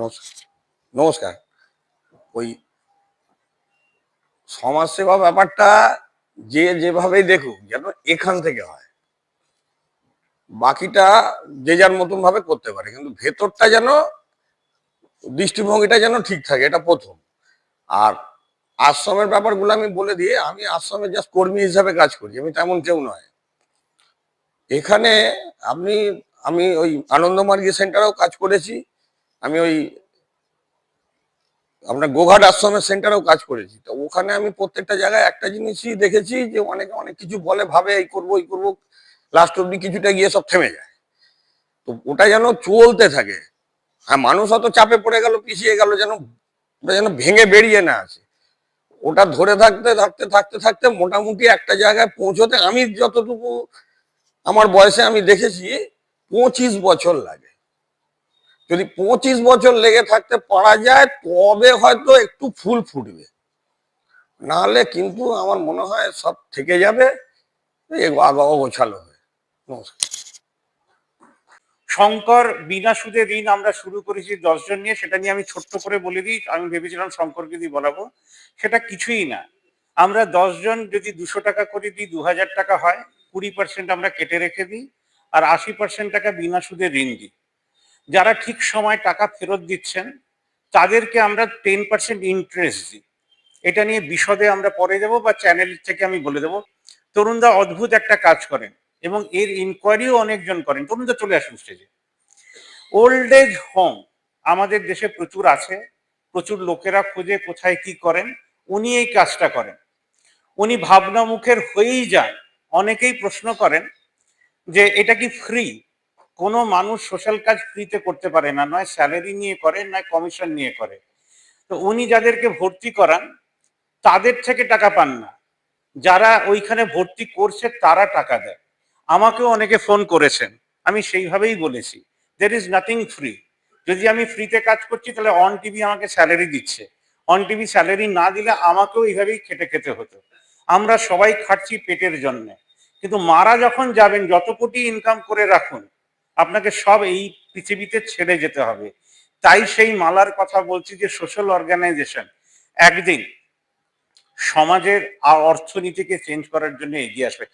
নমস্কার। নমস্কার। ওই সমাজসেবা ব্যাপারটা যে যেভাবেই দেখুক যেন এখান থেকে হয়, বাকিটা যে যার মতন ভাবে করতে পারে, কিন্তু ভেতরটা যেন দৃষ্টিভঙ্গিটা যেন ঠিক থাকে, এটা প্রথম। আর আশ্রমের ব্যাপারগুলো আমি বলে দিয়ে, আমি আশ্রমের জাস্ট কর্মী হিসাবে কাজ করি, আমি তেমন কেউ নয় এখানে। আপনি আমি ওই আনন্দমার্গী সেন্টারেও কাজ করেছি, আমি ওই আপনার গোঘাট আশ্রমের সেন্টারেও কাজ করেছি। তো ওখানে আমি প্রত্যেকটা জায়গায় একটা জিনিসই দেখেছি যে অনেকে অনেক কিছু বলে, ভাবে এই করবো এই করবো, লাস্ট অব্দি কিছুটা গিয়ে সব থেমে যায়। তো ওটা যেন চলতে থাকে। হ্যাঁ, মানুষ অত চাপে পড়ে গেল, পিছিয়ে গেল, যেন ওটা যেন ভেঙে বেরিয়ে না আসে। ওটা ধরে থাকতে থাকতে থাকতে থাকতে মোটামুটি একটা জায়গায় পৌঁছতে আমি যতটুকু আমার বয়সে আমি দেখেছি 25 বছর লাগে। যদি 25 বছর লেগে থাকতে পারা যায় তবে হয়তো একটু ফুল ফুটবে, নাহলে কিন্তু আমার মনে হয় সব থেকে যাবে আগাও গোছালো হয়ে। নমস্কার। শঙ্কর বিনা সুদে ঋণ আমরা শুরু করেছি 10 জন নিয়ে, সেটা নিয়ে আমি ছোট্ট করে বলে দিই। আমি ভেবেছিলাম শঙ্করকে দিয়ে বলাবো, সেটা কিছুই না। আমরা 10 জন যদি 200 টাকা করে দিই, 2000 টাকা হয়। 20% আমরা কেটে রেখে দিই, আর 80% টাকা বিনা সুদে ঋণ দিই। যারা ঠিক সময় টাকা ফেরত দিচ্ছেন তাদেরকে আমরা 10% ইন্টারেস্ট দিই। এটা নিয়ে বিশদে আমরা পরে যাবো, বা চ্যানেল থেকে আমি বলে দেবো। তরুণদা অদ্ভুত একটা কাজ করেন এবং এর ইনকোয়ারিও অনেকজন করেন। তরুণদা চলে আসুন স্টেজে। ওল্ড এজ হোম আমাদের দেশে প্রচুর আছে, প্রচুর লোকেরা খোঁজে কোথায় কি করেন। উনি এই কাজটা করেন, উনি ভাবনা মুখের হয়েই যান। অনেকেই প্রশ্ন করেন যে এটা কি ফ্রি? কোনো মানুষ সোশ্যাল কাজ ফ্রিতে করতে পারে না, নয় স্যালারি নিয়ে করে, নয় কমিশন নিয়ে করে। তো উনি যাদেরকে ভর্তি করান তাদের থেকে টাকা পান না, যারা ওইখানে ভর্তি করছে তারা টাকা দেয়। আমাকেও অনেকে ফোন করেছেন, আমি সেইভাবেই বলেছি দের ইজ নাথিং ফ্রি। যদি আমি ফ্রিতে কাজ করছি তাহলে অন টিভি আমাকে স্যালারি দিচ্ছে, অন টিভি স্যালারি না দিলে আমাকেও এইভাবেই খেটে খেতে হতো। আমরা সবাই খাটছি পেটের জন্য, কিন্তু মারা যখন যাবেন যত কোটি ইনকাম করে রাখুন, আপনাকে সব এই পৃথিবীতে ছেড়ে যেতে হবে। তাই সেই মালার কথা বলছি যে সোশ্যাল অর্গানাইজেশন একদিন সমাজের অর্থনীতিকে চেঞ্জ করার জন্য এগিয়ে আসবে।